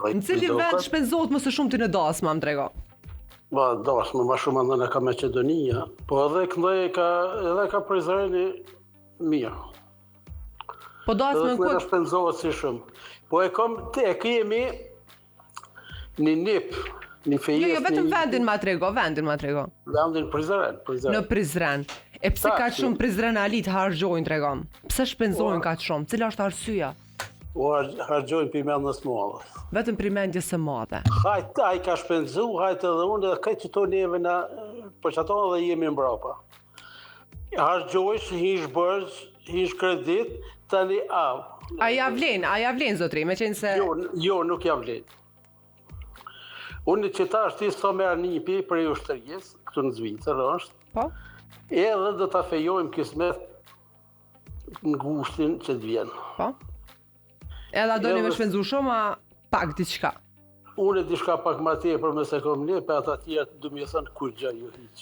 Në cilin vend shpenzohet më së shumti në dasma, më trego? Ba, dasma, ma shumë andën e ka Maqedonia, po edhe ka Prizreni mirë. Po dasma Edhe në kënde kut? shpenzohet si shumë. Po e kemi një nip, një fejes... Jo, vetëm vendin ma trego. Vendin Prizren. Në Prizren. E pse ka shumë Prizrenalit harxojnë tregom? Pse shpenzojnë kaq shumë? Cila është arsyeja? O harxojnë për mendjes madhe. Vetëm për mendjes së madhe. Hajt, ai ka shpenzu, hajt edhe unë, edhe këtë qëto neve na, për që ato edhe jemi mbrapa. Harxojsh, hish bërgj, hish kredit, tani av. A ja vlen zotri, me qenë se... Jo, nuk ja vlen. Unë që ta është ti së merë nipi për e ushtërjes, këtu në Zvicër është, Po? edhe do ta fejojmë kismet në gushtin që të vjen. Po? Edhe doni me shpenzu shumë, a pak diçka? Unë diçka pak ma tepër me se kom ne, për ata tjerë du me thënë kur gjë jo hiq.